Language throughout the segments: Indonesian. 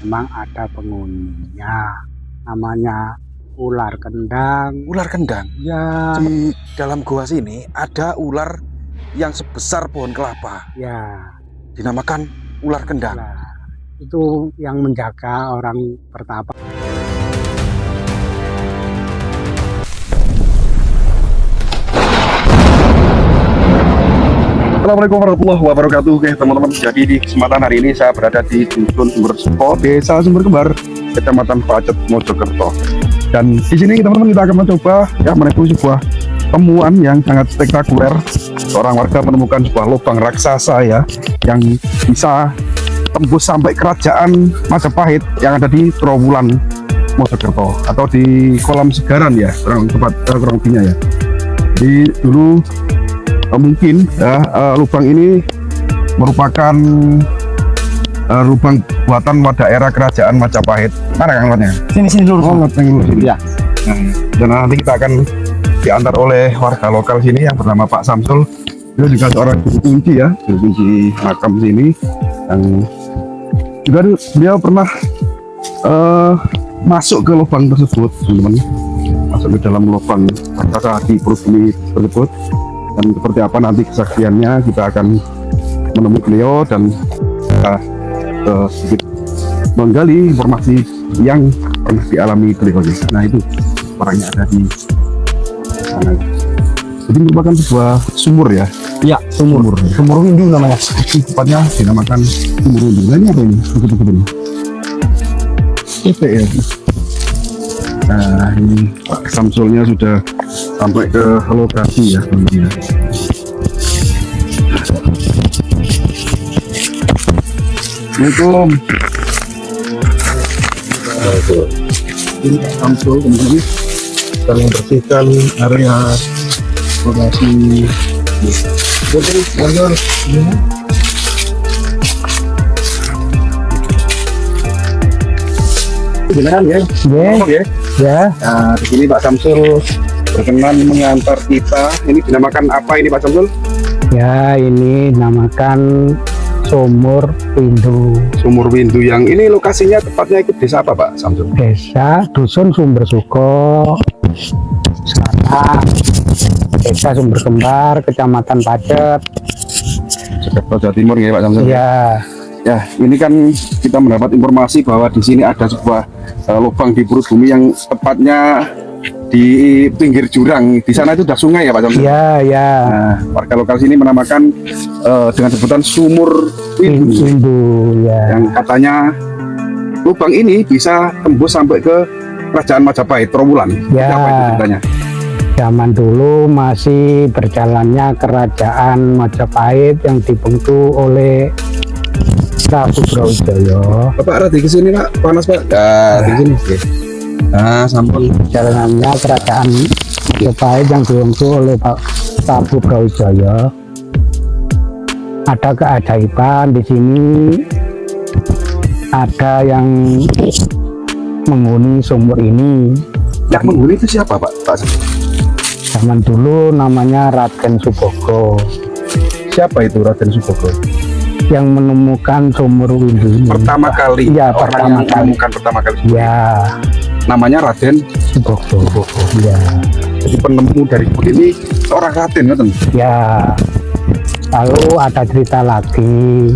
memang ada penghuninya, namanya ular kendang. Ular kendang? Ya. Di dalam gua sini ada ular yang sebesar pohon kelapa. Ya. Dinamakan ular kendang. Nah, itu yang menjaga orang pertapa. Assalamualaikum warahmatullahi wabarakatuh. Oke teman-teman, jadi di kesempatan hari ini saya berada di Dusun Sumber Suko, Desa Sumber Kembar, Kecamatan Pacet, Mojokerto. Dan di sini teman-teman kita akan mencoba menempuh sebuah temuan yang sangat spektakuler. Seorang warga menemukan sebuah lubang raksasa yang bisa tembus sampai kerajaan Majapahit yang ada di Trowulan, Mojokerto, atau di kolam segaran kurang lebihnya. Jadi dulu mungkin lubang ini merupakan lubang buatan pada era kerajaan Majapahit. Mana Kang Lotnya? Sini dulu. Oh, sini. Ya. Dan nanti kita akan diantar oleh warga lokal sini yang bernama Pak Samsul. Dia juga seorang juru kunci juru kunci makam sini. Yang juga beliau pernah masuk ke lubang tersebut, teman-teman. Masuk ke dalam lubang raksasa di perut bumi tersebut. Dan seperti apa nanti kesaksiannya, kita akan menemui beliau dan kita sedikit menggali informasi yang pernah dialami beliau. Nah itu orangnya ada di sana. Jadi merupakan sebuah sumur ya? Ya, sumur windu namanya. Tepatnya dinamakan sumur windu. Nah ini apa ini? Begitu ini. Ya. Nah ini Pak Samsulnya sudah sampai ke lokasi ya. Assalamualaikum. Ini Pak Samsul teman-teman sedang membersihkan area lokasi. Beneran ya? Ya. Nah, di sini Pak Samsul berkenan mengantar kita. Ini dinamakan apa ini Pak Samsul? Ya, ini namakan sumur windu. Sumur windu yang ini lokasinya tepatnya ikut desa apa Pak Samsul? Desa Dusun Sumber Suko, sekarang Desa Sumber Kembar, Kecamatan Pacet, Jawa Timur ya Pak Samsul? Ya. Ya, ini kan kita mendapat informasi bahwa di sini ada sebuah lubang di perut bumi yang tepatnya di pinggir jurang. Di sana itu sudah sungai ya Pak Samsul? Ya. Nah, warga lokal sini menamakan dengan sebutan sumur windu. Ya. Yang katanya lubang ini bisa tembus sampai ke kerajaan Majapahit, Trowulan. Ya. Apa itu ceritanya? Zaman dulu masih berjalannya kerajaan Majapahit yang dibentuk oleh Prabu Brawijaya. Bapak rada ke sini Pak, panas Pak. Di sini. Nah, sampun. Jalanannya kerajaan Majapahit yang dibentuk oleh Prabu Brawijaya. Ada keajaiban di sini. Ada yang menghuni sumur ini. Yang menghuni itu siapa Pak? Zaman dulu namanya Raden Subogo. Siapa itu Raden Subogo? Yang menemukan sumur windu ini. Pertama kali. Iya, pertama kali. Menemukan pertama kali. Ya. Namanya Raden Subogo. Ya. Jadi penemu dari bukit ini seorang Raden kan? Ya. Lalu ada cerita lagi.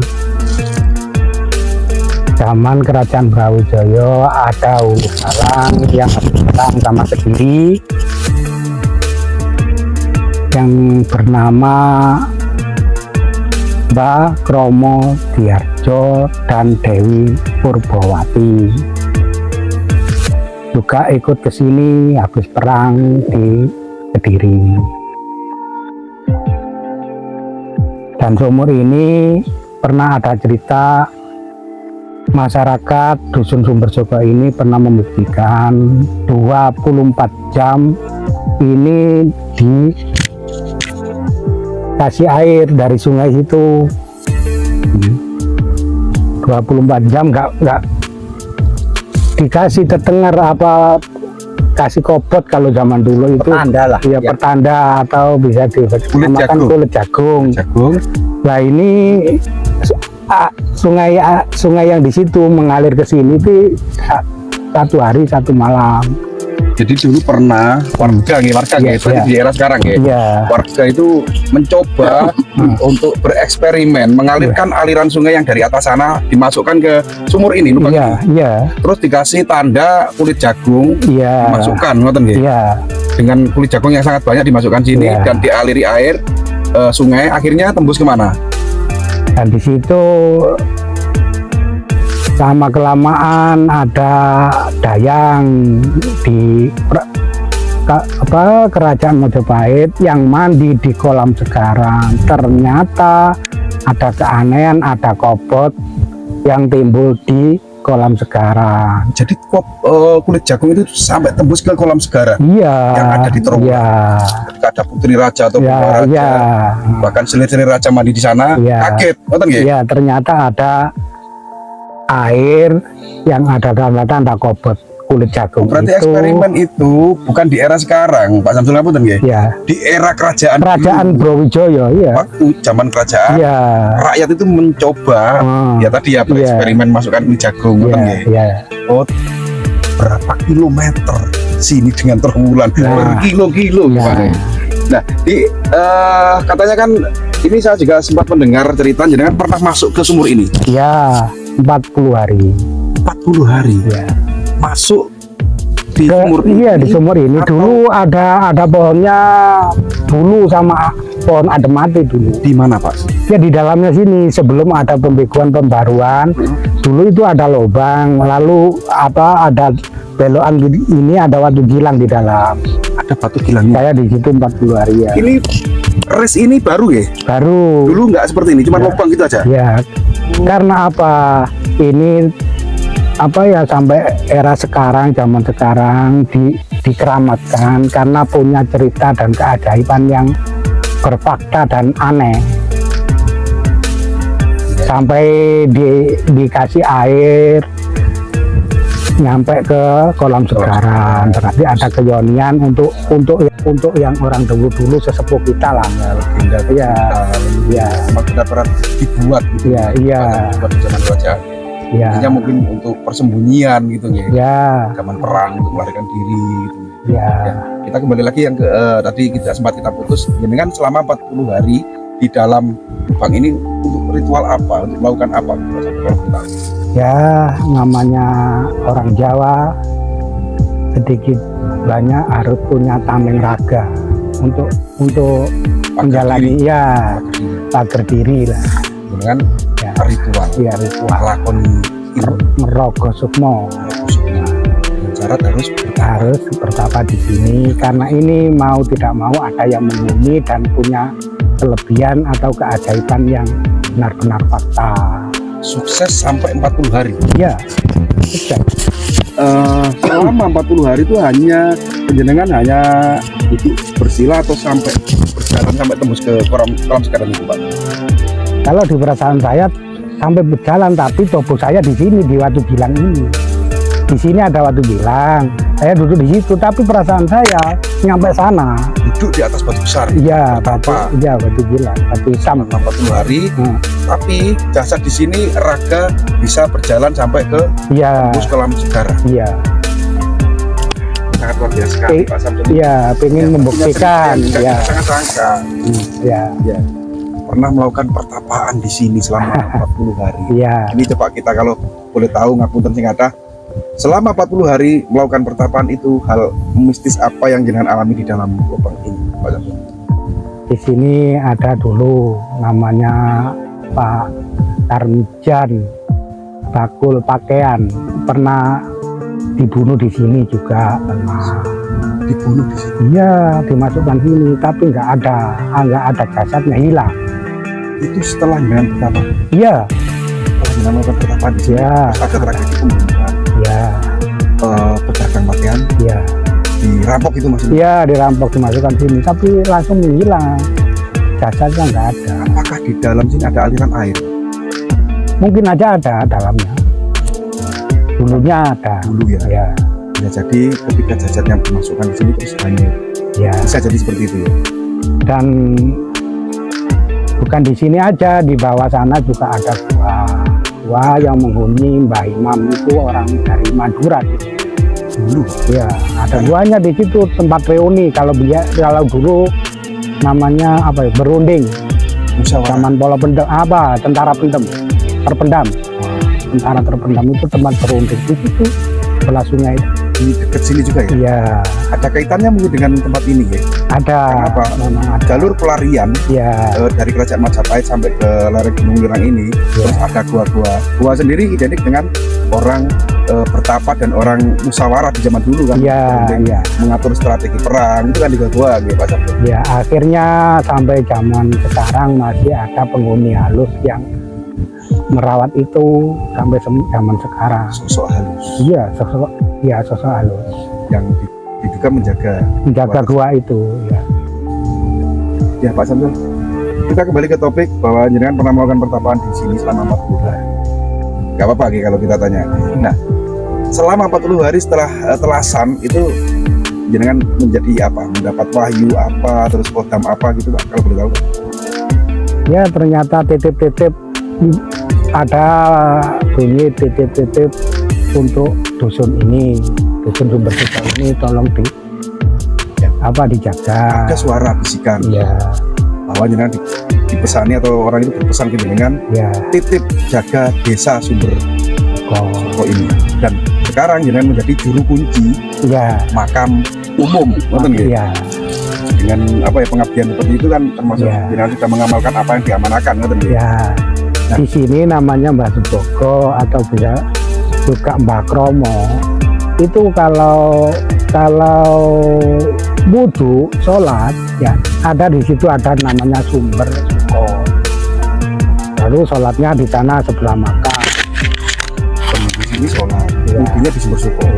Zaman kerajaan Brawijaya ada Ulu Galang yang datang sama Kediri yang bernama Mbah Kromo Diarjo dan Dewi Purbawati. Juga ikut ke sini habis perang di Kediri. Dan sumur ini pernah ada cerita masyarakat Dusun Sumber Suko ini pernah membuktikan 24 jam ini dikasih air dari sungai itu. 24 jam nggak dikasih terdengar apa, kasih kopot kalau zaman dulu itu pertanda lah ya, pertanda atau bisa dinamakan kulit jagung. Jagung. Nah ini sungai yang di situ mengalir ke sini itu satu hari satu malam. Jadi dulu pernah warga Iya, berarti iya. di era sekarang ya. Iya. Warga itu mencoba untuk bereksperimen mengalirkan aliran sungai yang dari atas sana dimasukkan ke sumur ini, lubang Iya, ini. iya, Terus dikasih tanda kulit jagung iya. dimasukkan, ngoten nggih. Iya, Dengan kulit jagung yang sangat banyak dimasukkan sini Iya. dan dialiri air sungai, akhirnya tembus kemana? dan di situ lama kelamaan ada dayang di kerajaan Majapahit yang mandi di kolam sekarang. Ternyata ada keanehan, ada kobot yang timbul di kolam sekarang. Jadi kulit jagung itu sampai tembus ke kolam Segara. Iya, Yang ada di Terowongan. iya, Ketika ada putri raja atau iya, putra raja, iya, bahkan selir-selir raja mandi di sana, Iya. kaget, ngoten nggih? iya. Ternyata ada air yang ada tanda-tanda kobot kulit jagung. Berarti itu, eksperimen itu bukan di era sekarang, Pak Samsul ngapunten nggih? ya, Di era kerajaan dulu, Brawijaya, iya, waktu zaman kerajaan, iya, rakyat itu mencoba ya tadi ya bereksperimen masukkan kulit jagung, iya, ngoten nggih? iya. Oh, berapa kilometer sini dengan terwulan, Nah. berkilo-kilo Nah. gimana? Nah, katanya kan ini saya juga sempat mendengar cerita jenengan pernah masuk ke sumur ini Ya, 40 hari. 40 hari Ya. masuk di sumur ini. Iya, di sumur ini Atau dulu ada pohonnya dulu sama pohon ademati dulu. di mana, Pak? Ya di dalamnya sini sebelum ada pembaruan. Dulu itu ada lubang, lalu ada belokan ini ada batu gilang di dalam. Ada batu gilangnya. Saya di situ 40 hari ya. Ini res ini baru ya? Baru. Dulu nggak seperti ini, cuma Ya. lubang gitu aja. Ya, karena apa? Ini sampai era sekarang, zaman sekarang dikeramatkan karena punya cerita dan keajaiban yang berfakta dan aneh. Sampai dikasih air nyampe ke kolam sekarang. Berarti ada keyakinan untuk yang orang dulu sesepuh kita lah. Legenda. Iya, iya, Memang benar-benar dibuat gitu. iya, iya, Dibuat di zaman kerajaan. iya, Artinya mungkin untuk persembunyian gitu ya. iya, Zaman perang untuk melarikan diri gitu. iya. Ya, kita kembali lagi yang tadi sempat kita putus. Jenengan selama 40 hari di dalam lubang ini untuk ritual apa? Untuk melakukan apa? Kalau kita Ya, namanya orang Jawa sedikit banyak harus punya tameng raga untuk menjalani pagar diri lah. dengan Ya, ritual, ya ritual lakoni ilmu merogoh sukmo syarat harus harus bertapa di sini karena ini mau tidak mau ada yang menghuni dan punya kelebihan atau keajaiban yang benar-benar fakta. sukses sampai 40 hari. Ya, sukses. Selama 40 hari itu hanya penjenengan hanya duduk bersila atau sampai berjalan sampai tembus ke kolam sekarang itu, Pak? Kalau di perasaan saya sampai berjalan, tapi tubuh saya di sini di Watu Gilang ini. Di sini ada Watu Gilang. Saya duduk di situ, tapi perasaan saya nyampe sana. Duduk di atas batu besar. Iya, Bertapa. Watu Gilang, Watu Hitam. Selama 40 hari, tapi jasad di sini raga bisa berjalan sampai ke Iya, tembus kolam Segara. iya, Sangat luar biasa sekali, Pak Samsul. iya, pengen membuktikan, ya, Sangat langka. ya, Pernah melakukan pertapaan di sini selama 40 hari. iya. Ini coba kita kalau boleh tahu ngapunten sing ada. Selama 40 hari melakukan pertapaan itu hal mistis apa yang jenengan alami di dalam lubang ini, Pak Samsul? Di sini ada dulu namanya Pak Tarmijan bakul pakaian, pernah dibunuh di sini juga pernah. Dibunuh di sini. Iya, dimasukkan sini tapi nggak ada jasadnya, hilang. Itu setelah jenengan pertapaan. Iya, Setelah jenengan melakukan pertapaan di sini. Iya. Terus ada tragedi pembunuhan, iya, pedagang pakaian iya, dirampok itu maksudnya. iya, dirampok dimasukkan sini tapi langsung menghilang, jasadnya nggak ada. Apakah di dalam sini ada aliran air? Mungkin aja ada dalamnya, dulunya ada. Dulu ya. Ya, Ya, jadi ketika jasad yang dimasukkan di sini terus hanyut. ya. Bisa jadi seperti itu ya. Dan Bukan di sini aja, di bawah sana juga ada gua yang menghuni Mbah Imam itu orang dari Madura dulu. Ya, ada guanya di situ tempat reuni. Kalau dulu namanya apa ya, berunding. Zaman bola pendem apa, tentara terpendam. Tentara terpendam itu tempat berunding di situ, sebelah sungai. Di dekat sini juga ya? Iya. Ada kaitannya mungkin dengan tempat ini ya? Ada. Kenapa? Memang ada. Jalur pelarian dari Kerajaan Majapahit sampai ke lereng Gunung Lirang ini, terus ada gua-gua. Gua sendiri identik dengan orang bertapa dan orang musyawarah di zaman dulu kan? Iya. Mengatur strategi perang, itu kan di gua gitu Pak Sabtu. Ya, akhirnya sampai zaman sekarang masih ada penghuni halus yang merawat itu sampai zaman sekarang. Sosok halus. Iya, sosok halus yang diduga menjaga gua itu. Ya Pak Samsul, kita kembali ke topik bahwa jenengan pernah melakukan pertapaan di sini selama 40 hari. Gak apa-apa kalau kita tanya. Nah, selama 40 hari setelah telasan itu jenengan menjadi apa? Mendapat wahyu apa, terus kodam apa gitu Pak, kalau boleh tahu? Ya, ternyata titip-titip, ada bunyi titip-titip untuk dusun ini, dusun Sumber Suko ini tolong dijaga. Ada suara bisikan bahwa jenengan dipesani atau orang itu berpesan ke jenengan titip jaga desa Sumber Suko ini, dan sekarang jenengan menjadi juru kunci makam umum, dengan pengabdian seperti itu kan termasuk jenengan sudah mengamalkan apa yang diamanakan, Nah, di sini namanya Mbah Suboko atau bisa juga Mbah Kromo. Itu kalau wudhu sholat ada di situ, ada namanya Sumber Suko. Lalu sholatnya di sana sebelah makam. Di sini sholat, wudhunya di Sumber Suko.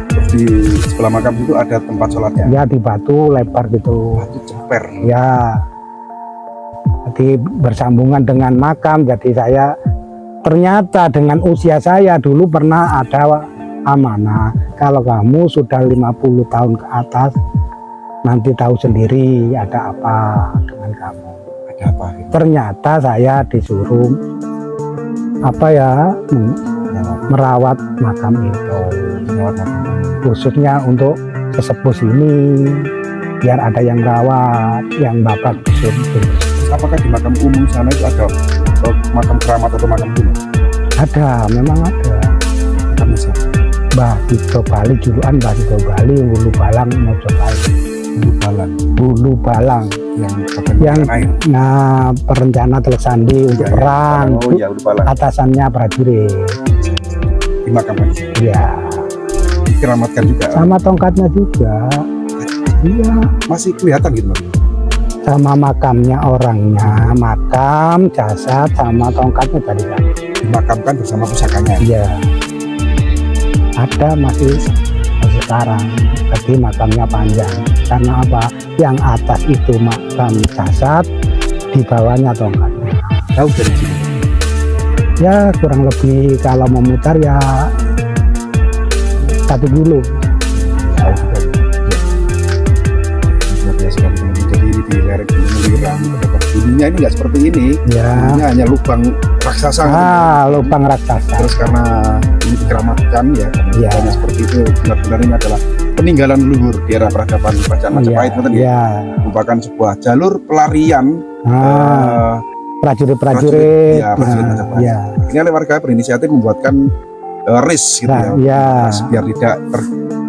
Terus di sebelah makam itu ada tempat sholatnya. Ya, di batu lebar gitu. Batu ceper. Jadi bersambungan dengan makam. Jadi saya ternyata dengan usia saya dulu pernah ada amanah, kalau kamu sudah 50 tahun ke atas nanti tahu sendiri ada apa dengan kamu. Ada apa? Ternyata saya disuruh merawat makam itu, khususnya untuk sesepuh sini biar ada yang rawat, yang bapak disuruh. Apakah di makam umum sana itu ada makam keramat atau makam kuno? Ada, memang ada. Makamnya siapa? Mbah Tito Bali, julukan Mbah Tito Bali, Hulu Balang, Mojopahit. Hulu Balang yang perencana Telesandi untuk perang. Atasannya prajurit. Dimakamkan. Iya. Dikeramatkan juga. Sama tongkatnya juga. Iya. Masih kelihatan gitu Mas? Sama makamnya orangnya, makam, jasad, sama tongkatnya dari sana. Dimakamkan bersama pusakanya. Iya. Ada masih sekarang, tapi makamnya panjang. Karena apa? Yang atas itu makam jasad, di bawahnya tongkatnya. Jauh dari sini? Ya kurang lebih kalau memutar ya 1 kilo. Jauh juga. Jadi ini di lereng Gunung Lirang, dulunya ini nggak seperti ini. Dulunya hanya lubang raksasa. Lubang raksasa. Terus karena ini dikeramatkan karena seperti itu, benar-benar ini adalah peninggalan leluhur di era peradaban Kerajaan Majapahit, merupakan sebuah jalur pelarian prajurit. Ini oleh warga berinisiatif membuatkan ris gitu biar tidak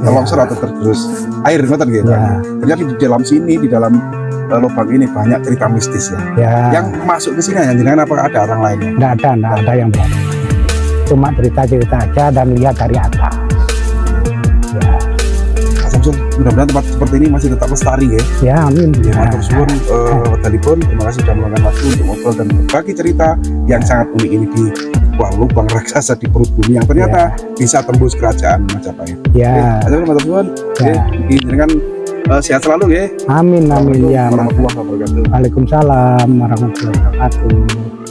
terlongsor atau tergerus air gitu. Ternyata di dalam sini, di dalam lubang ini banyak cerita mistis yang masuk ke sini. Yang jenengan apakah ada orang lainnya? Nggak ada yang berani. Cuma cerita-cerita aja dan lihat dari atas. Pak Samsul, mudah-mudahan tempat seperti ini masih tetap lestari ya. Amin. Matur suwun dalipun, terima kasih sudah meluangkan waktu untuk ngobrol dan berbagi cerita yang sangat unik ini di lubang raksasa di perut bumi yang ternyata bisa tembus Kerajaan Majapahit. Matur suwun. Jenengan sehat selalu Amin. Warahmatullahi wabarakatuh. Waalaikumsalam warahmatullahi wabarakatuh.